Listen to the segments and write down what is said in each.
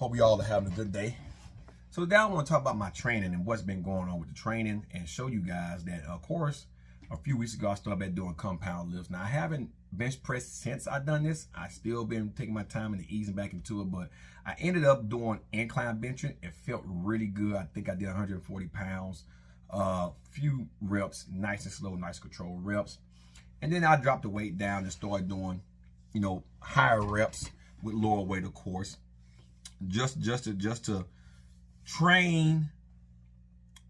Hope you all are having a good day. So today I want to talk about my training and what's been going on with the training and show you guys that, of course, a few weeks ago I started back doing compound lifts. Now I haven't bench pressed since I done this. I still been taking my time and easing back into it, but I ended up doing incline benching. It felt really good. I think I did 140 pounds, few reps, nice and slow, nice controlled reps. And then I dropped the weight down and started doing, higher reps with lower weight, of course. Just to train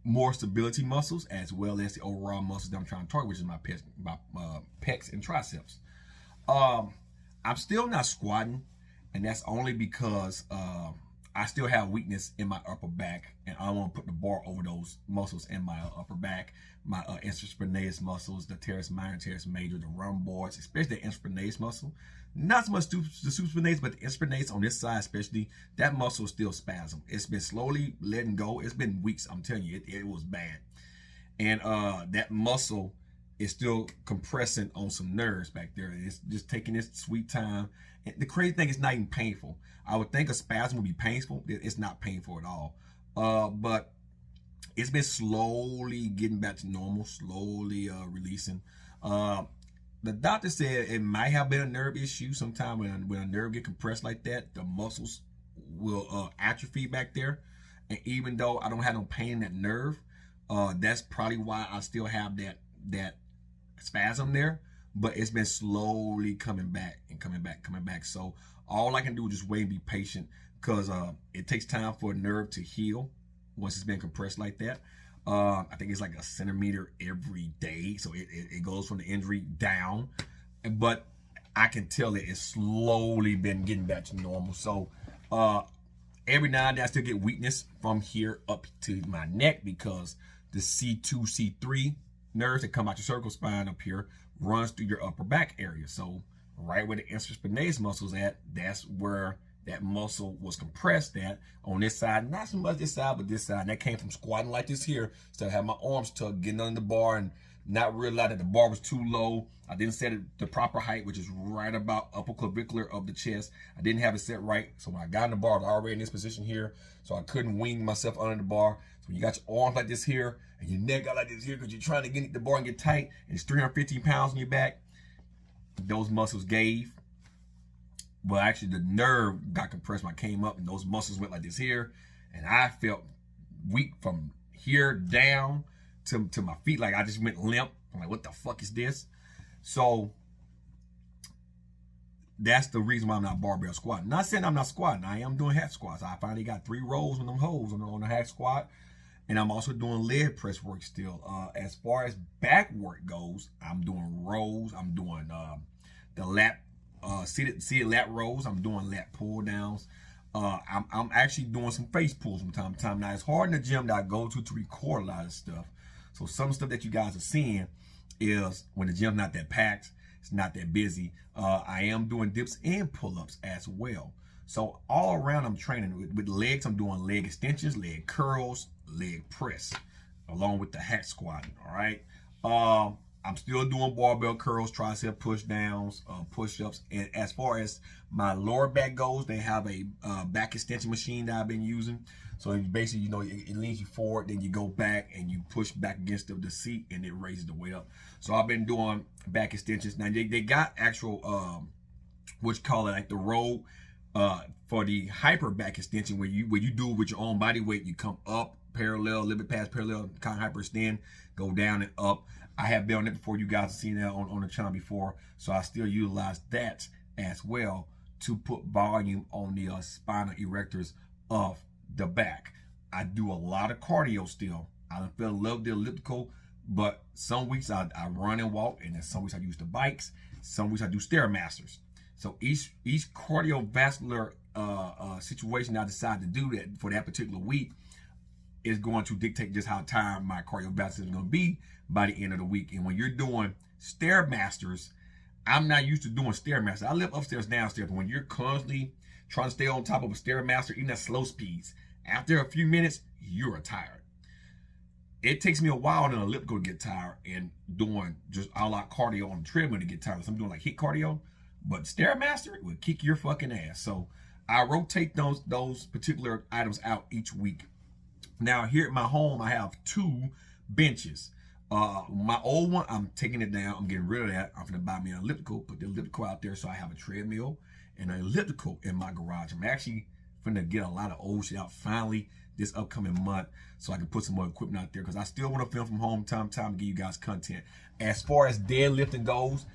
more stability muscles as well as the overall muscles that I'm trying to target, which is my pecs and triceps. I'm still not squatting, and that's only because I still have weakness in my upper back, and I don't want to put the bar over those muscles in my upper back, my infraspinatus muscles, the teres minor, teres major, the rhomboids, especially the infraspinatus muscle. Not so much the supraspinatus, but the infraspinatus on this side especially, that muscle is still spasm. It's been slowly letting go. It's been weeks, I'm telling you, it was bad. And that muscle is still compressing on some nerves back there. It's just taking its sweet time. And the crazy thing is not even painful. I would think a spasm would be painful. It's not painful at all. But it's been slowly getting back to normal, slowly releasing. The doctor said it might have been a nerve issue. Sometime when a nerve get compressed like that, the muscles will atrophy back there. And even though I don't have no pain in that nerve, that's probably why I still have that spasm there. But it's been slowly coming back and coming back. So all I can do is just wait and be patient, because it takes time for a nerve to heal once it's been compressed like that. I think it's like a centimeter every day, so it goes from the injury down. But I can tell that it's slowly been getting back to normal. So every now and then I still get weakness from here up to my neck, because the C2, C3 nerves that come out your cervical spine up here runs through your upper back area. So right where the infraspinatus muscle's at, that's where that muscle was compressed at on this side. Not so much this side, but this side. And that came from squatting like this here. So I had my arms tucked, getting under the bar, and not realizing that the bar was too low. I didn't set it the proper height, which is right about upper clavicular of the chest. I didn't have it set right. So when I got in the bar, I was already in this position here. So I couldn't wing myself under the bar. So when you got your arms like this here and your neck out like this here, because you're trying to get the bar and get tight, and it's 315 pounds on your back, those muscles gave. But actually the nerve got compressed when I came up, and those muscles went like this here, and I felt weak from here down to my feet. Like I just went limp. I'm like, what the fuck is this? So that's the reason why I'm not barbell squatting. Not saying I'm not squatting. I am doing hack squats. I finally got 3 rows on them holes on the hack squat. And I'm also doing leg press work still. As far as back work goes, I'm doing rows. I'm doing the lat, seated lat rows. I'm doing lat pull downs. I'm actually doing some face pulls from time to time. Now, it's hard in the gym that I go to record a lot of stuff. So some stuff that you guys are seeing is when the gym's not that packed, it's not that busy. I am doing dips and pull-ups as well. So all around I'm training with legs. I'm doing leg extensions, leg curls, leg press, along with the hack squatting. All right. I'm still doing barbell curls, tricep push downs, push-ups. And as far as my lower back goes, they have a back extension machine that I've been using. So basically, it leans you forward, then you go back and you push back against the seat, and it raises the weight up. So I've been doing back extensions. Now they got actual, what you call it, like the row for the hyper back extension, where you do it with your own body weight. You come up parallel, a little bit past parallel, kind of hyperextend, go down and up. I have been on it before. You guys have seen that on the channel before, so I still utilize that as well to put volume on the spinal erectors of the back. I do a lot of cardio still. I love the elliptical, but some weeks I run and walk, and then some weeks I use the bikes. Some weeks I do Stairmasters. So each cardiovascular situation I decide to do that for that particular week is going to dictate just how tired my cardiovascular is going to be by the end of the week. And when you're doing Stairmasters, I'm not used to doing Stairmasters. I live upstairs, downstairs, but when you're constantly trying to stay on top of a Stairmaster, even at slow speeds, after a few minutes, you're tired. It takes me a while on an elliptical to get tired, and doing just a lot cardio on the treadmill to get tired. So I'm doing like HIIT cardio, but Stairmaster will kick your fucking ass. So I rotate those particular items out each week. Now here at my home, I have 2 benches. My old one, I'm taking it down. I'm getting rid of that. I'm gonna buy me an elliptical, put the elliptical out there so I have a treadmill and an elliptical in my garage. I'm actually gonna get a lot of old shit out finally this upcoming month so I can put some more equipment out there because I still want to film from home time to give you guys content. As far as deadlifting goes,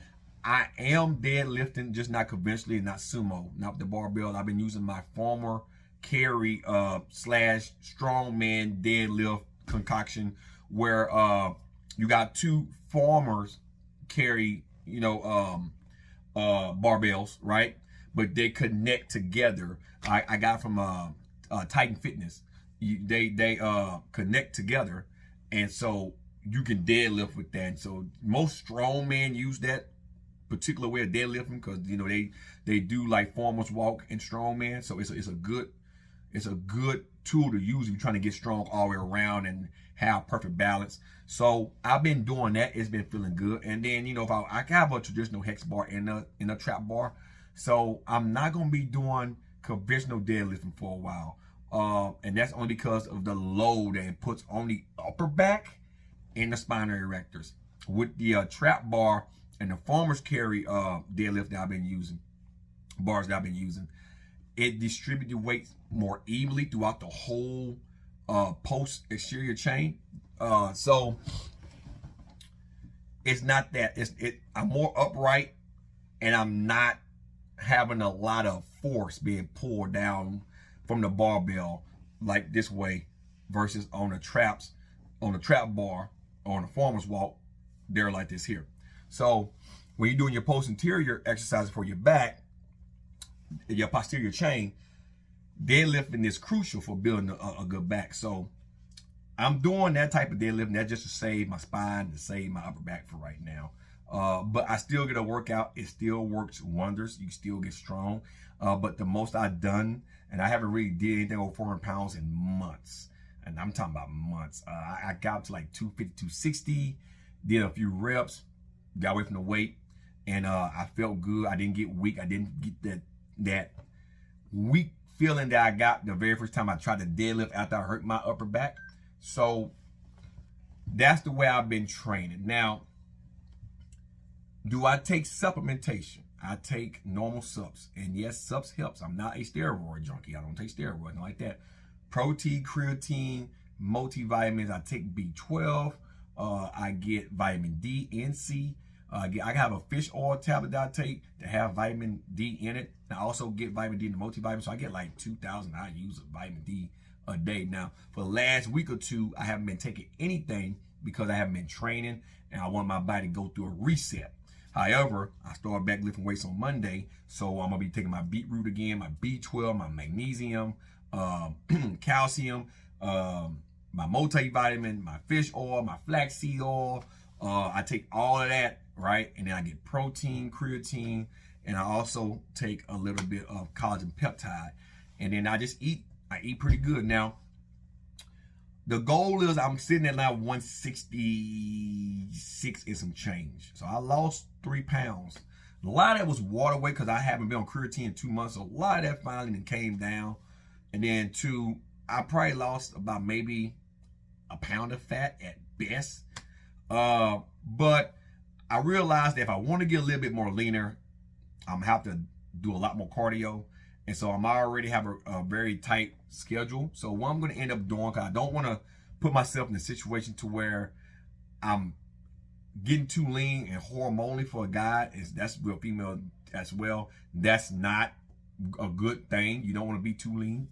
I am deadlifting, just not conventionally, not sumo, not with the barbell. I've been using my former carry slash strongman deadlift concoction where you got 2 farmers carry, barbells, right? But they connect together. I got from Titan Fitness. They connect together, and so you can deadlift with that. And so most strongmen use that particular way of deadlifting because they do like farmers walk and strongman. So it's a good tool to use if you're trying to get strong all the way around and have perfect balance. So I've been doing that. It's been feeling good. And then if I have a traditional hex bar in a trap bar, so I'm not gonna be doing conventional deadlifting for a while. And that's only because of the load that it puts on the upper back and the spinal erectors. With the trap bar and the farmer's carry deadlift that I've been using, bars that I've been using, it distributes the weight more evenly throughout the whole post exterior chain. So it's not that I'm more upright and I'm not having a lot of force being pulled down from the barbell like this way versus on the trap bar or on the farmer's walk, they're like this here. So when you're doing your post interior exercises for your back, your posterior chain, deadlifting is crucial for building a good back. So I'm doing that type of deadlifting. That's just to save my spine, to save my upper back for right now. But I still get a workout. It still works wonders. You still get strong. But the most I've done, and I haven't really did anything over 400 pounds in months. And I'm talking about months. I got up to like 250, 260, did a few reps, got away from the weight, and I felt good. I didn't get weak. I didn't get that weak feeling that I got the very first time I tried to deadlift after I hurt my upper back. So that's the way I've been training. Now, do I take supplementation? I take normal subs, and yes, subs helps. I'm not a steroid junkie. I don't take steroids, nothing like that. Protein, creatine, multivitamins. I take B12. I get vitamin D and C. I have a fish oil tablet that I take to have vitamin D in it. I also get vitamin D in the multivitamin, so I get like 2,000 IUs of vitamin D a day. Now, for the last week or 2, I haven't been taking anything because I haven't been training, and I want my body to go through a reset. However, I started back lifting weights on Monday, so I'm gonna be taking my beetroot again, my B12, my magnesium, calcium, my multivitamin, my fish oil, my flaxseed oil. I take all of that, right? And then I get protein, creatine, and I also take a little bit of collagen peptide. And then I just eat. I eat pretty good. Now, the goal is I'm sitting at now 166 and some change. So I lost 3 pounds. A lot of that was water weight because I haven't been on creatine in 2 months. So a lot of that finally came down. And then 2, I probably lost about maybe a pound of fat at best. But I realized that if I want to get a little bit more leaner, I'm gonna have to do a lot more cardio. And so I'm already have a very tight schedule. So what I'm gonna end up doing, because I don't want to put myself in a situation to where I'm getting too lean and hormonally for a guy, that's real female as well. That's not a good thing. You don't want to be too lean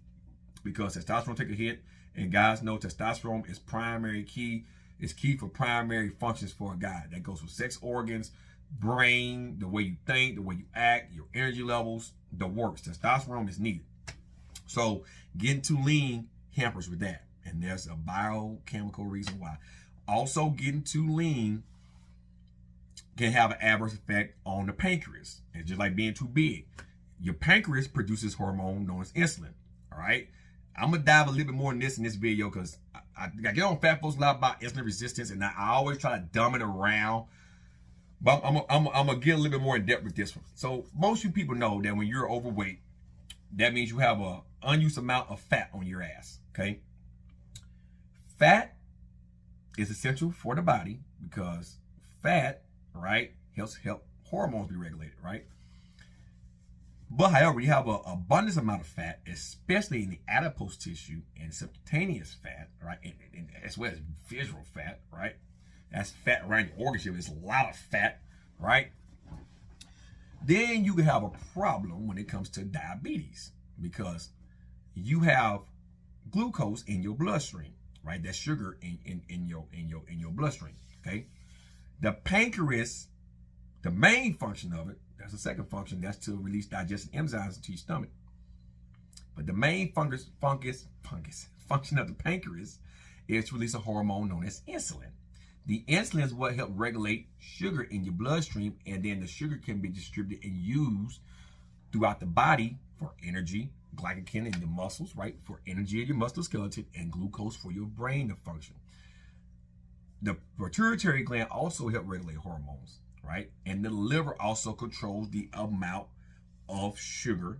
because testosterone take a hit, and guys know testosterone is primary key. It's key for primary functions for a guy. That goes with sex organs, brain, the way you think, the way you act, your energy levels, the works. Testosterone is needed. So getting too lean hampers with that. And there's a biochemical reason why. Also, getting too lean can have an adverse effect on the pancreas. It's just like being too big. Your pancreas produces hormone known as insulin. All right. I'm gonna dive a little bit more in this video because I get on fat folks a lot about insulin resistance, and I always try to dumb it around. But I'm gonna get a little bit more in depth with this one. So most of you people know that when you're overweight, that means you have an unused amount of fat on your ass, okay? Fat is essential for the body because fat, right, help hormones be regulated, right? But however, you have an abundant amount of fat, especially in the adipose tissue and subcutaneous fat, right, and as well as visceral fat, right? That's fat around your organ. There's a lot of fat, right? Then you can have a problem when it comes to diabetes because you have glucose in your bloodstream, right? That's sugar in your bloodstream, okay? The pancreas, the main function of it, that's the second function, that's to release digestive enzymes into your stomach. But the main function of the pancreas is to release a hormone known as insulin. The insulin is what helps regulate sugar in your bloodstream, and then the sugar can be distributed and used throughout the body for energy, glycogen in your muscles, right? For energy in your musculoskeleton, and glucose for your brain to function. The pituitary gland also helps regulate hormones, right? And the liver also controls the amount of sugar,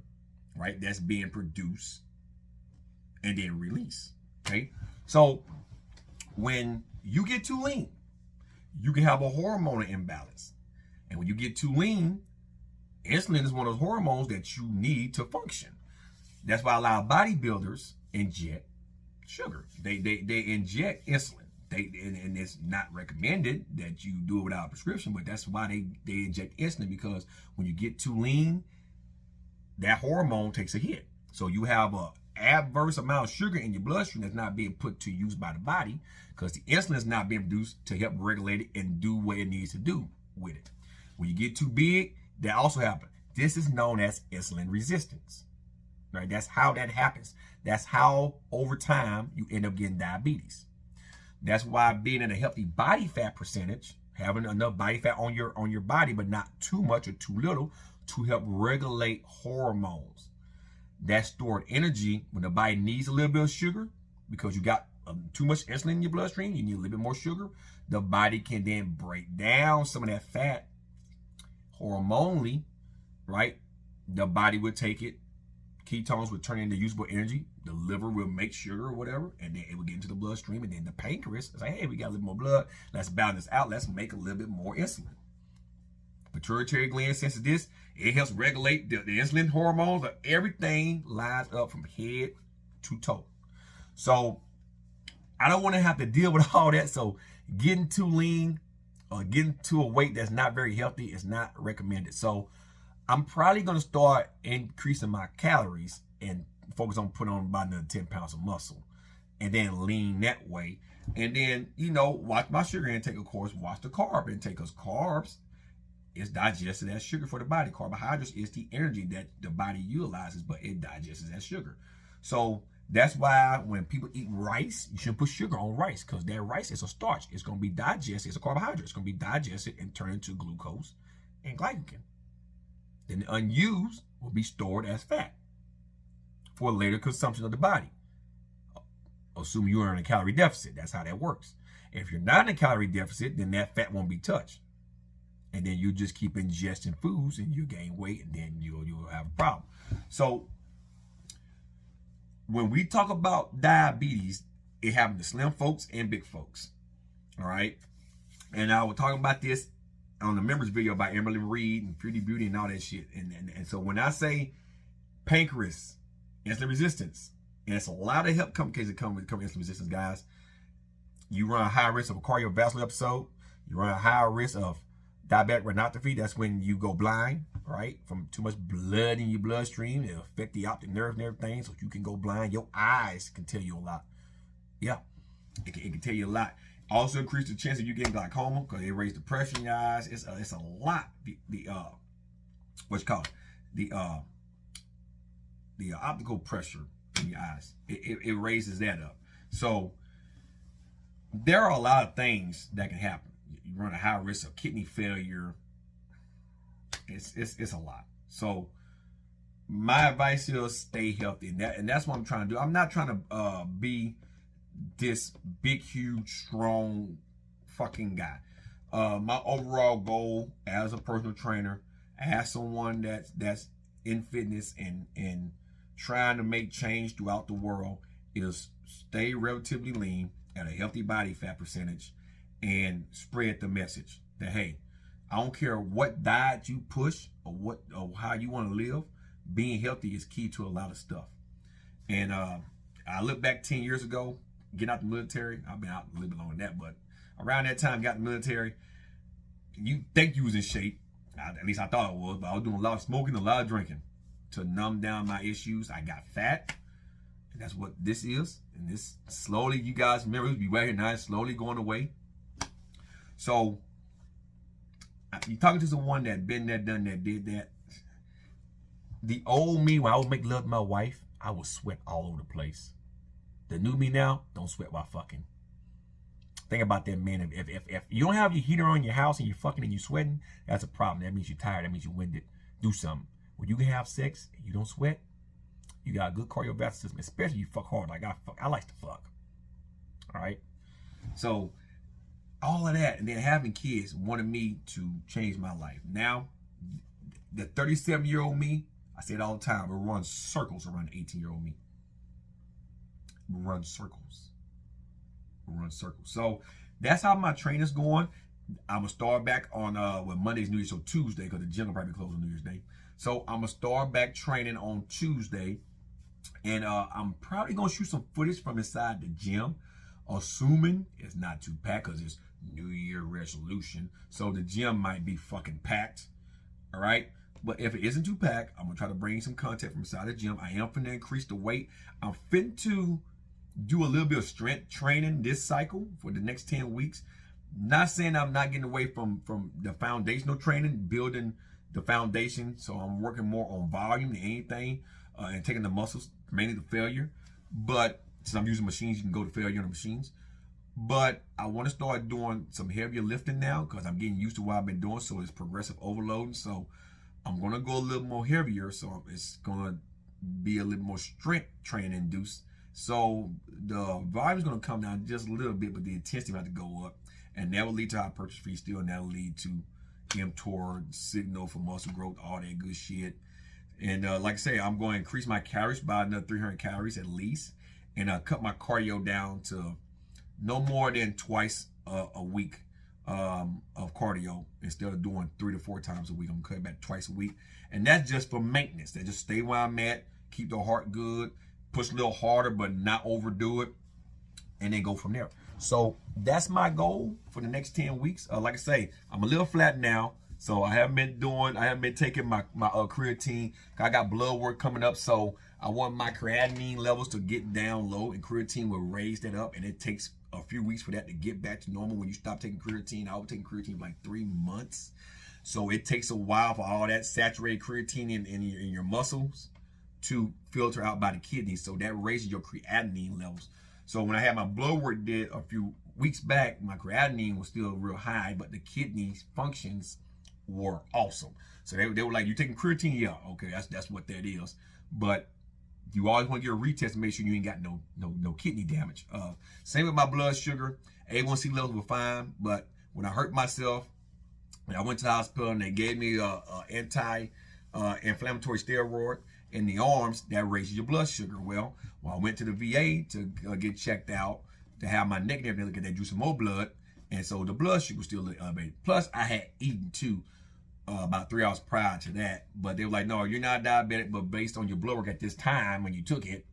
right, that's being produced and then released, okay? So when you get too lean, you can have a hormonal imbalance. And when you get too lean, insulin is one of those hormones that you need to function. That's why a lot of bodybuilders inject sugar. They inject insulin. And it's not recommended that you do it without a prescription, but that's why they inject insulin, because when you get too lean, that hormone takes a hit. So you have a adverse amount of sugar in your bloodstream that's not being put to use by the body because the insulin is not being produced to help regulate it and do what it needs to do with it. When you get too big, that also happens. This is known as insulin resistance, right? That's how that happens. That's how over time you end up getting diabetes. That's why being in a healthy body fat percentage, having enough body fat on your body, but not too much or too little, to help regulate hormones. That stored energy, when the body needs a little bit of sugar, because you got too much insulin in your bloodstream, you need a little bit more sugar, the body can then break down some of that fat hormonally, right? The body would take it, ketones would turn into usable energy, the liver will make sugar or whatever, and then it would get into the bloodstream, and then the pancreas is like, hey, we got a little more blood, let's balance this out, let's make a little bit more insulin. Pituitary gland senses this, it helps regulate the insulin hormones, but everything lines up from head to toe. So I don't want to have to deal with all that. So getting too lean or getting to a weight that's not very healthy is not recommended. So I'm probably going to start increasing my calories and focus on putting on about another 10 pounds of muscle and then lean that way. And then, you know, watch my sugar intake, of course, watch the carb intake, because carbs is digested as sugar for the body. Carbohydrates is the energy that the body utilizes, but it digests as sugar. So that's why when people eat rice, you shouldn't put sugar on rice, because that rice is a starch. It's going to be digested. It's a carbohydrate. It's going to be digested and turned into glucose and glycogen. Then the unused will be stored as fat for later consumption of the body. Assuming you are in a calorie deficit. That's how that works. If you're not in a calorie deficit, then that fat won't be touched. And then you just keep ingesting foods and you gain weight, and then you'll have a problem. So when we talk about diabetes, it happens to slim folks and big folks. All right. And I was talking about this on the members video about Emily Reed and Pretty Beauty and all that shit. And so when I say pancreas, insulin resistance, and it's a lot of health complications that come with insulin resistance, guys. You run a high risk of a cardiovascular episode. You run a high risk of diabetic retinopathy. That's when you go blind, right? From too much blood in your bloodstream. It'll affect the optic nerve and everything, so you can go blind. Your eyes can tell you a lot. Yeah, it can tell you a lot. Also increase the chance of you getting glaucoma, because it raises the pressure in your eyes. It's a lot. What's called the optical pressure in your eyes. It raises that up. So there are a lot of things that can happen. You run a high risk of kidney failure. It's a lot. So my advice is stay healthy, and that's what I'm trying to do. I'm not trying to be this big, huge, strong fucking guy. My overall goal as a personal trainer, as someone that's in fitness and trying to make change throughout the world is stay relatively lean at a healthy body fat percentage and spread the message that, hey, I don't care what diet you push or how you want to live, being healthy is key to a lot of stuff. And I look back 10 years ago, getting out the military. I've been out a little bit longer than that, but around that time, got in the military, you think you was in shape. At least I thought I was, but I was doing a lot of smoking, a lot of drinking to numb down my issues. I got fat, and that's what this is. And this slowly, you guys remember, it'll be right here now, it's slowly going away. So you're talking to someone that been there, done that, did that. The old me, when I would make love to my wife, I would sweat all over the place. The new me now, don't sweat while fucking. Think about that, man. If you don't have your heater on in your house and you're fucking and you're sweating, that's a problem. That means you're tired. That means you're winded. Do something. When you can have sex and you don't sweat, you got a good cardiovascular system, especially you fuck hard like I fuck. I like to fuck. All right? So, all of that, and then having kids wanted me to change my life. Now, the 37-year-old me, I say it all the time, will run circles around the 18-year-old me. Will run circles. Run circles. So that's how my training's going. I'm gonna start back on Monday's New Year's, so Tuesday, because the gym will probably close on New Year's Day. So I'm gonna start back training on Tuesday, and I'm probably gonna shoot some footage from inside the gym, assuming it's not too packed, because it's New Year resolution. So the gym might be fucking packed. All right. But if it isn't too packed, I'm gonna try to bring some content from inside the gym. I am finna increase the weight. I'm fin to do a little bit of strength training this cycle for the next 10 weeks. Not saying I'm not getting away from the foundational training, building the foundation. So I'm working more on volume than anything, and taking the muscles, mainly the failure. But since I'm using machines, you can go to failure on the machines. But I want to start doing some heavier lifting now, because I'm getting used to what I've been doing. So it's progressive overloading. So I'm going to go a little more heavier. So it's going to be a little more strength training induced. So the volume is going to come down just a little bit, but the intensity will have to go up. And that will lead to hypertrophy still, and that will lead to mTOR, signal for muscle growth, all that good shit. And like I say, I'm going to increase my calories by another 300 calories at least, and cut my cardio down to no more than twice a week of cardio. Instead of doing 3 to 4 times a week, I'm cutting back twice a week. And that's just for maintenance. That just stay where I'm at, keep the heart good, push a little harder, but not overdo it, and then go from there. So that's my goal for the next 10 weeks. Like I say, I'm a little flat now, so I haven't been taking my creatine. I got blood work coming up, so I want my creatinine levels to get down low, and creatine will raise that up, and it takes a few weeks for that to get back to normal. When you stop taking creatine, I was taking creatine for like 3 months, so it takes a while for all that saturated creatine in your muscles to filter out by the kidneys, so that raises your creatinine levels. So when I had my blood work did a few weeks back, my creatinine was still real high, but the kidney functions were awesome. So they were like, "You taking creatine?" Yeah, okay, that's what that is. But you always want to get a retest to make sure you ain't got no kidney damage. Same with my blood sugar. A1C levels were fine, but when I hurt myself, I went to the hospital and they gave me a anti-inflammatory steroid in the arms that raises your blood sugar. Well, when I went to the VA to get checked out to have my neck and everything, look at that, drew some more blood, and so the blood sugar was still elevated. Plus, I had eaten too about 3 hours prior to that, but they were like, "No, you're not diabetic, but based on your blood work at this time when you took it,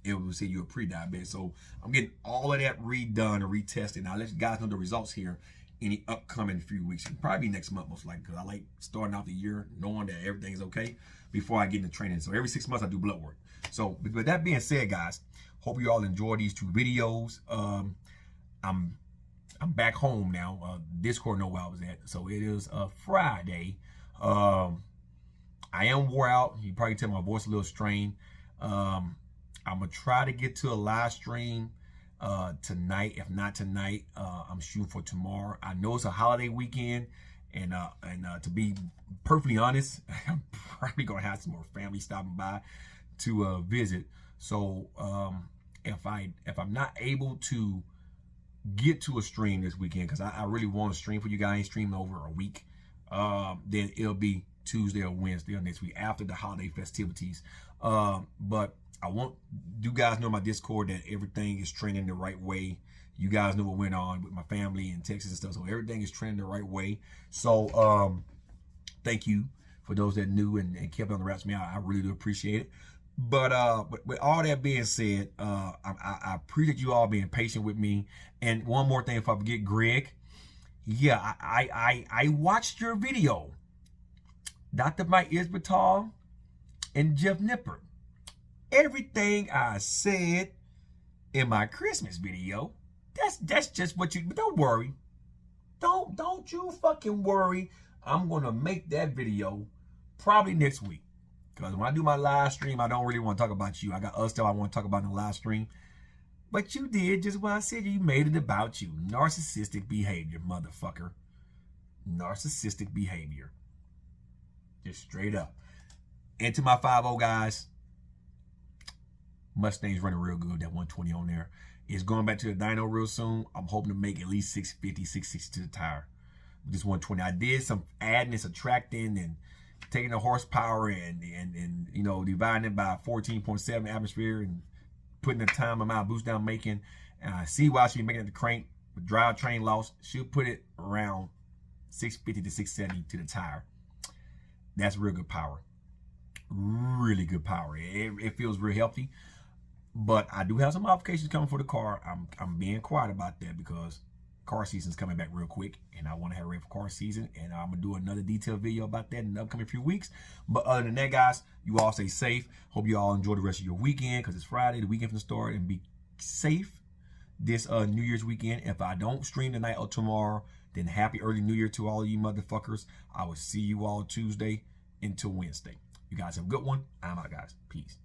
it would say you're pre-diabetic." So I'm getting all of that redone and retested. Now, I'll let you guys know the results here in the upcoming few weeks. It'll probably be next month, most likely, because I like starting out the year knowing that everything's okay before I get into training. So every 6 months, I do blood work. So with that being said, guys, hope you all enjoy these 2 videos. I'm back home now. Discord know where I was at. So it is Friday. I am wore out. You probably tell my voice a little strained. I'm gonna try to get to a live stream tonight. If not tonight, I'm shooting for tomorrow. I know it's a holiday weekend, and to be perfectly honest, I'm probably gonna have some more family stopping by to visit. So if I'm not able to get to a stream this weekend, because I really want to stream for you guys, stream over a week, then it'll be Tuesday or Wednesday or next week after the holiday festivities. But I want you guys know my Discord that everything is trending the right way. You guys know what went on with my family in Texas and stuff, so everything is trending the right way. So thank you for those that knew and kept on the raps me. I really do appreciate it. But with all that being said, I appreciate you all being patient with me. And one more thing, if I forget, Greg, yeah, I watched your video, Dr. Mike Isbital and Jeff Nippert. Everything I said in my Christmas video, that's just what you. But don't worry, don't you fucking worry. I'm gonna make that video probably next week. Because when I do my live stream, I don't really want to talk about you. I got other stuff I want to talk about in the live stream. But you did just what I said. You made it about you. Narcissistic behavior, motherfucker. Narcissistic behavior. Just straight up. And to my 5-0 guys, Mustang's running real good. That 120 on there. It's going back to the dyno real soon. I'm hoping to make at least 650, 660 to the tire. With this 120. I did some adding and subtracting and taking the horsepower and you know, dividing it by 14.7 atmosphere and putting the time amount of boost down making. And I see why she's making it the crank with drivetrain loss. She'll put it around 650 to 670 to the tire. That's real good power. Really good power. It feels real healthy. But I do have some modifications coming for the car. I'm being quiet about that because car season's coming back real quick, and I want to have ready for car season, and I'm gonna do another detailed video about that in the upcoming few weeks. But other than that, guys, you all stay safe. Hope you all enjoy the rest of your weekend because it's Friday, the weekend from the start, and be safe this New Year's weekend. If I don't stream tonight or tomorrow, then happy early New Year to all of you motherfuckers. I will see you all Tuesday into Wednesday. You guys have a good one. I'm out, guys. Peace.